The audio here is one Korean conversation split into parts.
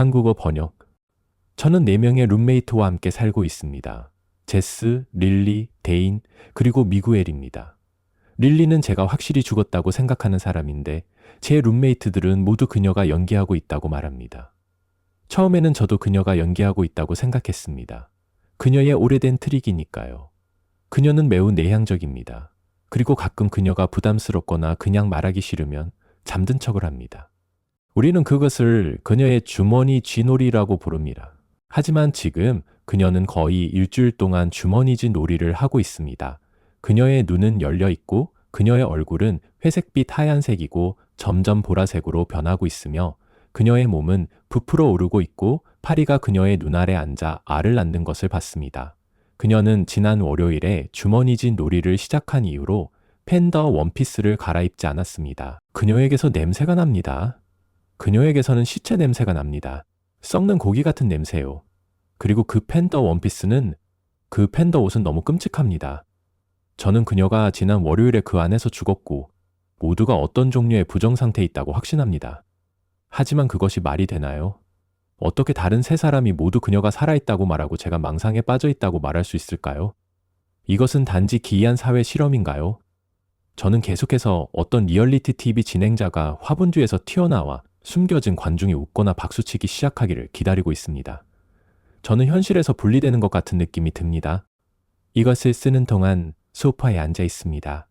한국어 번역. 저는 4명의 룸메이트와 함께 살고 있습니다. 제스, 릴리, 데인, 그리고 미구엘입니다. 릴리는 제가 확실히 죽었다고 생각하는 사람인데 제 룸메이트들은 모두 그녀가 연기하고 있다고 말합니다. 처음에는 저도 그녀가 연기하고 있다고 생각했습니다. 그녀의 오래된 트릭이니까요. 그녀는 매우 내향적입니다. 그리고 가끔 그녀가 부담스럽거나 그냥 말하기 싫으면 잠든 척을 합니다. 우리는 그것을 그녀의 주머니 쥐놀이라고 부릅니다. 하지만 지금 그녀는 거의 일주일 동안 주머니쥐 놀이를 하고 있습니다. 그녀의 눈은 열려 있고 그녀의 얼굴은 회색빛 하얀색이고 점점 보라색으로 변하고 있으며 그녀의 몸은 부풀어 오르고 있고 파리가 그녀의 눈 아래 앉아 알을 낳는 것을 봤습니다. 그녀는 지난 월요일에 주머니쥐 놀이를 시작한 이후로 팬더 원피스를 갈아입지 않았습니다. 그녀에게서 냄새가 납니다. 그녀에게서는 시체 냄새가 납니다. 썩는 고기 같은 냄새요. 그리고 그 팬더 원피스는 그 팬더 옷은 너무 끔찍합니다. 저는 그녀가 지난 월요일에 그 안에서 죽었고 모두가 어떤 종류의 부정 상태에 있다고 확신합니다. 하지만 그것이 말이 되나요? 어떻게 다른 세 사람이 모두 그녀가 살아있다고 말하고 제가 망상에 빠져있다고 말할 수 있을까요? 이것은 단지 기이한 사회 실험인가요? 저는 계속해서 어떤 리얼리티 TV 진행자가 화분주에서 튀어나와 숨겨진 관중이 웃거나 박수치기 시작하기를 기다리고 있습니다. 저는 현실에서 분리되는 것 같은 느낌이 듭니다. 이것을 쓰는 동안 소파에 앉아 있습니다.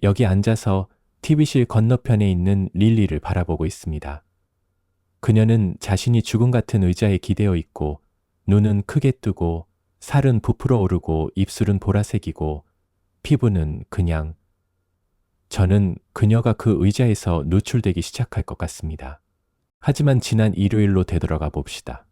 여기 앉아서 TV실 건너편에 있는 릴리를 바라보고 있습니다. 그녀는 자신이 죽음 같은 의자에 기대어 있고 눈은 크게 뜨고 살은 부풀어 오르고 입술은 보라색이고 피부는 그냥. 저는 그녀가 그 의자에서 누출되기 시작할 것 같습니다. 하지만 지난 일요일로 되돌아가 봅시다.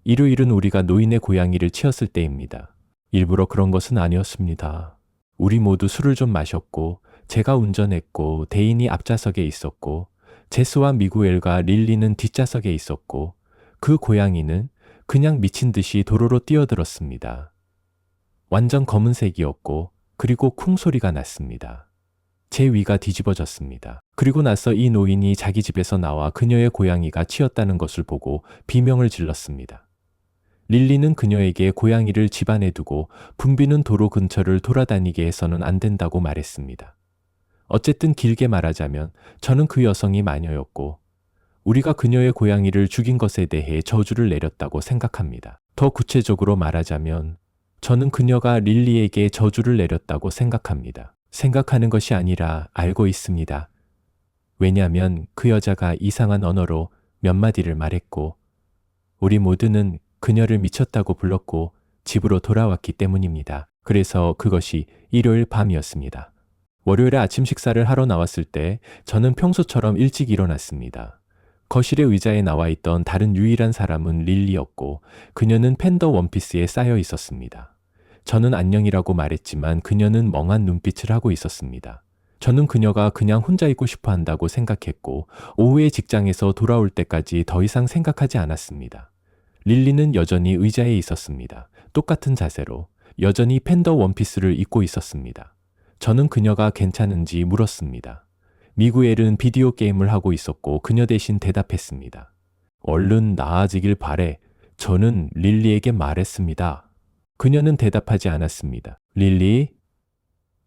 일요일은 우리가 노인의 고양이를 치었을 때입니다. 일부러 그런 것은 아니었습니다. 우리 모두 술을 좀 마셨고 제가 운전했고 데인이 앞좌석에 있었고 제스와 미구엘과 릴리는 뒷좌석에 있었고 그 고양이는 그냥 미친 듯이 도로로 뛰어들었습니다. 완전 검은색이었고 그리고 쿵 소리가 났습니다. 제 위가 뒤집어졌습니다. 그리고 나서 이 노인이 자기 집에서 나와 그녀의 고양이가 치였다는 것을 보고 비명을 질렀습니다. 릴리는 그녀에게 고양이를 집안에 두고 붐비는 도로 근처를 돌아다니게 해서는 안 된다고 말했습니다. 어쨌든 길게 말하자면 저는 그 여성이 마녀였고 우리가 그녀의 고양이를 죽인 것에 대해 저주를 내렸다고 생각합니다. 더 구체적으로 말하자면 저는 그녀가 릴리에게 저주를 내렸다고 생각합니다. 생각하는 것이 아니라 알고 있습니다. 왜냐하면 그 여자가 이상한 언어로 몇 마디를 말했고 우리 모두는 그녀를 미쳤다고 불렀고 집으로 돌아왔기 때문입니다. 그래서 그것이 일요일 밤이었습니다. 월요일에 아침 식사를 하러 나왔을 때 저는 평소처럼 일찍 일어났습니다. 거실의 의자에 나와 있던 다른 유일한 사람은 릴리였고 그녀는 팬더 원피스에 쌓여 있었습니다. 저는 안녕이라고 말했지만 그녀는 멍한 눈빛을 하고 있었습니다. 저는 그녀가 그냥 혼자 있고 싶어 한다고 생각했고 오후에 직장에서 돌아올 때까지 더 이상 생각하지 않았습니다. 릴리는 여전히 의자에 있었습니다. 똑같은 자세로 여전히 팬더 원피스를 입고 있었습니다. 저는 그녀가 괜찮은지 물었습니다. 미구엘은 비디오 게임을 하고 있었고 그녀 대신 대답했습니다. 얼른 나아지길 바래. 저는 릴리에게 말했습니다. 그녀는 대답하지 않았습니다. 릴리?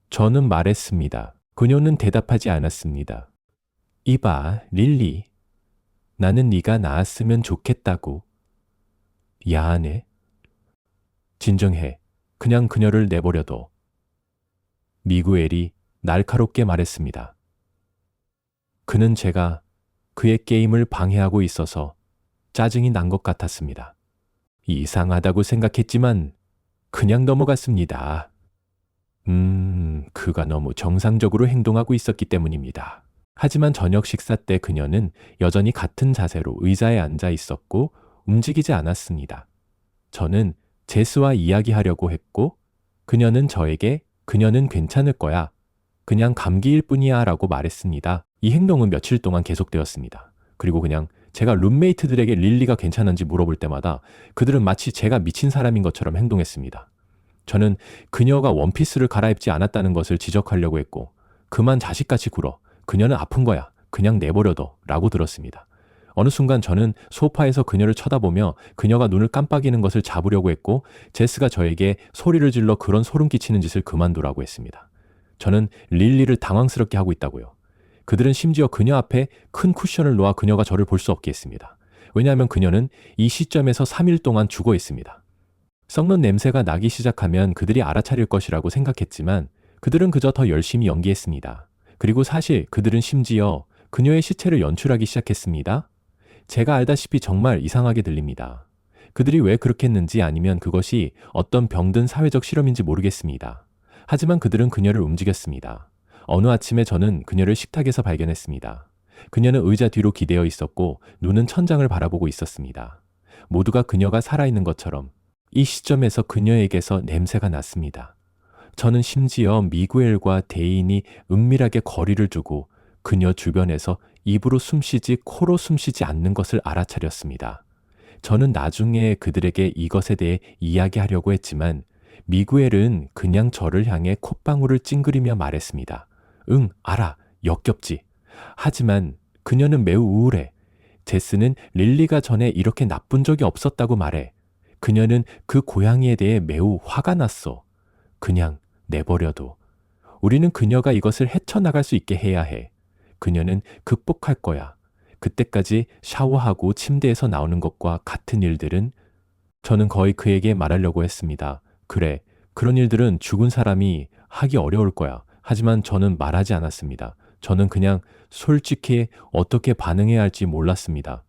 저는 말했습니다. 그녀는 대답하지 않았습니다. 이봐, 릴리. 나는 네가 나았으면 좋겠다고. 야하네. 진정해. 그냥 그녀를 내버려둬. 미구엘이 날카롭게 말했습니다. 그는 제가 그의 게임을 방해하고 있어서 짜증이 난 것 같았습니다. 이상하다고 생각했지만 그냥 넘어갔습니다. 그가 너무 정상적으로 행동하고 있었기 때문입니다. 하지만 저녁 식사 때 그녀는 여전히 같은 자세로 의자에 앉아 있었고 움직이지 않았습니다. 저는 제스와 이야기하려고 했고 그녀는 저에게 그녀는 괜찮을 거야. 그냥 감기일 뿐이야 라고 말했습니다. 이 행동은 며칠 동안 계속되었습니다. 그리고 그냥 제가 룸메이트들에게 릴리가 괜찮은지 물어볼 때마다 그들은 마치 제가 미친 사람인 것처럼 행동했습니다. 저는 그녀가 원피스를 갈아입지 않았다는 것을 지적하려고 했고 그만 자식같이 굴어. 그녀는 아픈 거야. 그냥 내버려둬 라고 들었습니다. 어느 순간 저는 소파에서 그녀를 쳐다보며 그녀가 눈을 깜빡이는 것을 잡으려고 했고 제스가 저에게 소리를 질러 그런 소름 끼치는 짓을 그만두라고 했습니다. 저는 릴리를 당황스럽게 하고 있다고요. 그들은 심지어 그녀 앞에 큰 쿠션을 놓아 그녀가 저를 볼 수 없게 했습니다. 왜냐하면 그녀는 이 시점에서 3일 동안 죽어 있습니다. 썩는 냄새가 나기 시작하면 그들이 알아차릴 것이라고 생각했지만 그들은 그저 더 열심히 연기했습니다. 그리고 사실 그들은 심지어 그녀의 시체를 연출하기 시작했습니다. 제가 알다시피 정말 이상하게 들립니다. 그들이 왜 그렇게 했는지 아니면 그것이 어떤 병든 사회적 실험인지 모르겠습니다. 하지만 그들은 그녀를 움직였습니다. 어느 아침에 저는 그녀를 식탁에서 발견했습니다. 그녀는 의자 뒤로 기대어 있었고 눈은 천장을 바라보고 있었습니다. 모두가 그녀가 살아있는 것처럼 이 시점에서 그녀에게서 냄새가 났습니다. 저는 심지어 미구엘과 대인이 은밀하게 거리를 두고 그녀 주변에서 입으로 숨쉬지 코로 숨쉬지 않는 것을 알아차렸습니다. 저는 나중에 그들에게 이것에 대해 이야기하려고 했지만 미구엘은 그냥 저를 향해 콧방울을 찡그리며 말했습니다. 응, 알아. 역겹지. 하지만 그녀는 매우 우울해. 제스는 릴리가 전에 이렇게 나쁜 적이 없었다고 말해. 그녀는 그 고양이에 대해 매우 화가 났어. 그냥 내버려둬. 우리는 그녀가 이것을 헤쳐나갈 수 있게 해야 해. 그녀는 극복할 거야. 그때까지 샤워하고 침대에서 나오는 것과 같은 일들은 저는 거의 그에게 말하려고 했습니다. 그래, 그런 일들은 죽은 사람이 하기 어려울 거야. 하지만 저는 말하지 않았습니다. 저는 그냥 솔직히 어떻게 반응해야 할지 몰랐습니다.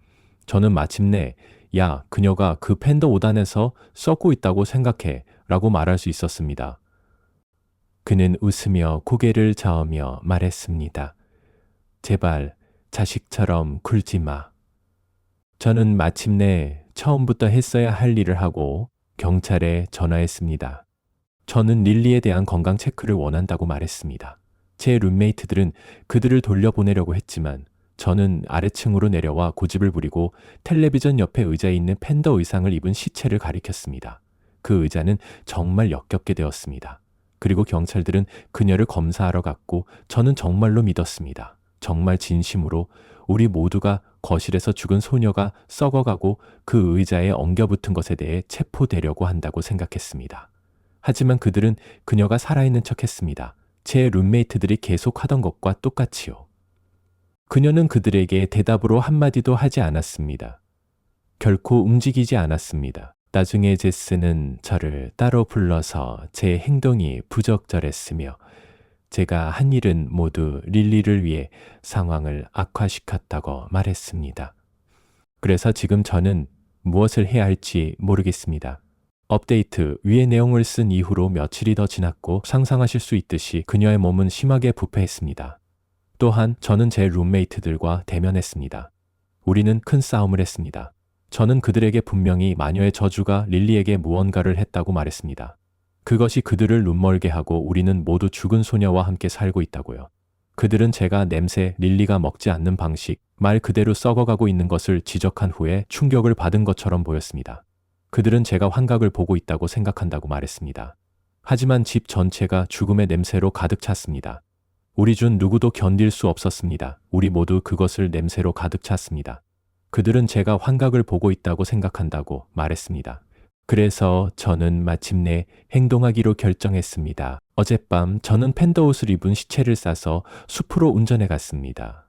저는 마침내 야, 그녀가 그 팬더 5단에서 썩고 있다고 생각해 라고 말할 수 있었습니다. 그는 웃으며 고개를 저으며 말했습니다. 제발 자식처럼 굴지 마. 저는 마침내 처음부터 했어야 할 일을 하고 경찰에 전화했습니다. 저는 릴리에 대한 건강 체크를 원한다고 말했습니다. 제 룸메이트들은 그들을 돌려보내려고 했지만 저는 아래층으로 내려와 고집을 부리고 텔레비전 옆에 의자에 있는 팬더 의상을 입은 시체를 가리켰습니다. 그 의자는 정말 역겹게 되었습니다. 그리고 경찰들은 그녀를 검사하러 갔고 저는 정말로 믿었습니다. 정말 진심으로 우리 모두가 거실에서 죽은 소녀가 썩어가고 그 의자에 엉겨붙은 것에 대해 체포되려고 한다고 생각했습니다. 하지만 그들은 그녀가 살아있는 척했습니다. 제 룸메이트들이 계속 하던 것과 똑같이요. 그녀는 그들에게 대답으로 한마디도 하지 않았습니다. 결코 움직이지 않았습니다. 나중에 제스는 저를 따로 불러서 제 행동이 부적절했으며 제가 한 일은 모두 릴리를 위해 상황을 악화시켰다고 말했습니다. 그래서 지금 저는 무엇을 해야 할지 모르겠습니다. 업데이트 위의 내용을 쓴 이후로 며칠이 더 지났고 상상하실 수 있듯이 그녀의 몸은 심하게 부패했습니다. 또한 저는 제 룸메이트들과 대면했습니다. 우리는 큰 싸움을 했습니다. 저는 그들에게 분명히 마녀의 저주가 릴리에게 무언가를 했다고 말했습니다. 그것이 그들을 눈멀게 하고 우리는 모두 죽은 소녀와 함께 살고 있다고요. 그들은 제가 냄새, 릴리가 먹지 않는 방식, 말 그대로 썩어가고 있는 것을 지적한 후에 충격을 받은 것처럼 보였습니다. 그들은 제가 환각을 보고 있다고 생각한다고 말했습니다. 하지만 집 전체가 죽음의 냄새로 가득 찼습니다. 우리 중 누구도 견딜 수 없었습니다. 우리 모두 그것을 냄새로 가득 찼습니다. 그들은 제가 환각을 보고 있다고 생각한다고 말했습니다. 그래서 저는 마침내 행동하기로 결정했습니다. 어젯밤 저는 팬더 옷을 입은 시체를 싸서 숲으로 운전해 갔습니다.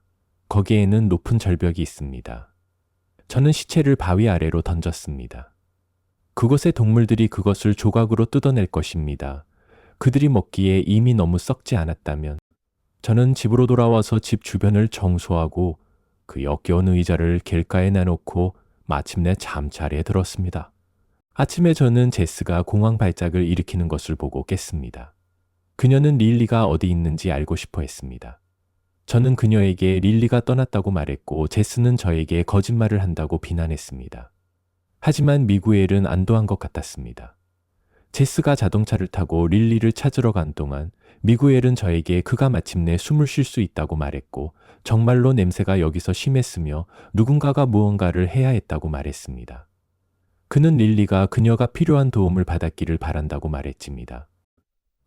거기에는 높은 절벽이 있습니다. 저는 시체를 바위 아래로 던졌습니다. 그곳의 동물들이 그것을 조각으로 뜯어낼 것입니다. 그들이 먹기에 이미 너무 썩지 않았다면 저는 집으로 돌아와서 집 주변을 청소하고 그 역겨운 의자를 길가에 놔놓고 마침내 잠자리에 들었습니다. 아침에 저는 제스가 공황 발작을 일으키는 것을 보고 깼습니다. 그녀는 릴리가 어디 있는지 알고 싶어 했습니다. 저는 그녀에게 릴리가 떠났다고 말했고 제스는 저에게 거짓말을 한다고 비난했습니다. 하지만 미구엘은 안도한 것 같았습니다. 제스가 자동차를 타고 릴리를 찾으러 간 동안 미구엘은 저에게 그가 마침내 숨을 쉴 수 있다고 말했고 정말로 냄새가 여기서 심했으며 누군가가 무언가를 해야 했다고 말했습니다. 그는 릴리가 그녀가 필요한 도움을 받았기를 바란다고 말했습니다.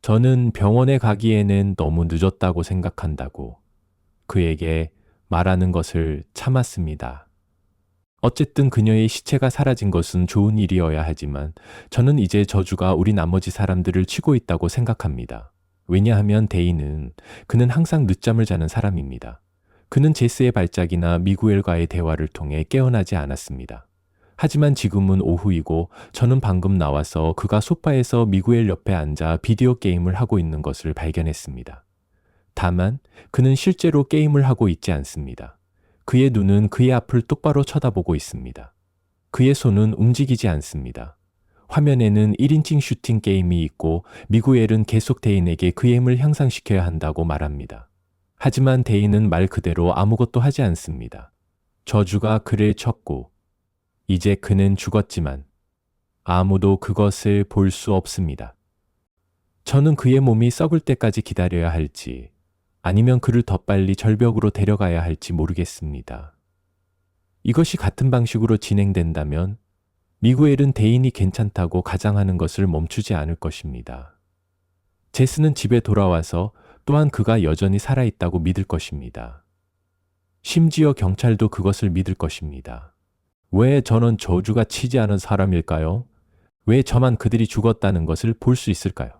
저는 병원에 가기에는 너무 늦었다고 생각한다고 그에게 말하는 것을 참았습니다. 어쨌든 그녀의 시체가 사라진 것은 좋은 일이어야 하지만 저는 이제 저주가 우리 나머지 사람들을 치고 있다고 생각합니다. 왜냐하면 데이는 그는 항상 늦잠을 자는 사람입니다. 그는 제스의 발작이나 미구엘과의 대화를 통해 깨어나지 않았습니다. 하지만 지금은 오후이고 저는 방금 나와서 그가 소파에서 미구엘 옆에 앉아 비디오 게임을 하고 있는 것을 발견했습니다. 다만 그는 실제로 게임을 하고 있지 않습니다. 그의 눈은 그의 앞을 똑바로 쳐다보고 있습니다. 그의 손은 움직이지 않습니다. 화면에는 1인칭 슈팅 게임이 있고 미구엘은 계속 데인에게 그의 힘을 향상시켜야 한다고 말합니다. 하지만 데인은 말 그대로 아무것도 하지 않습니다. 저주가 그를 쳤고 이제 그는 죽었지만 아무도 그것을 볼 수 없습니다. 저는 그의 몸이 썩을 때까지 기다려야 할지 아니면 그를 더 빨리 절벽으로 데려가야 할지 모르겠습니다. 이것이 같은 방식으로 진행된다면 미구엘은 데인이 괜찮다고 가장하는 것을 멈추지 않을 것입니다. 제스는 집에 돌아와서 또한 그가 여전히 살아있다고 믿을 것입니다. 심지어 경찰도 그것을 믿을 것입니다. 왜 저는 저주가 치지 않은 사람일까요? 왜 저만 그들이 죽었다는 것을 볼 수 있을까요?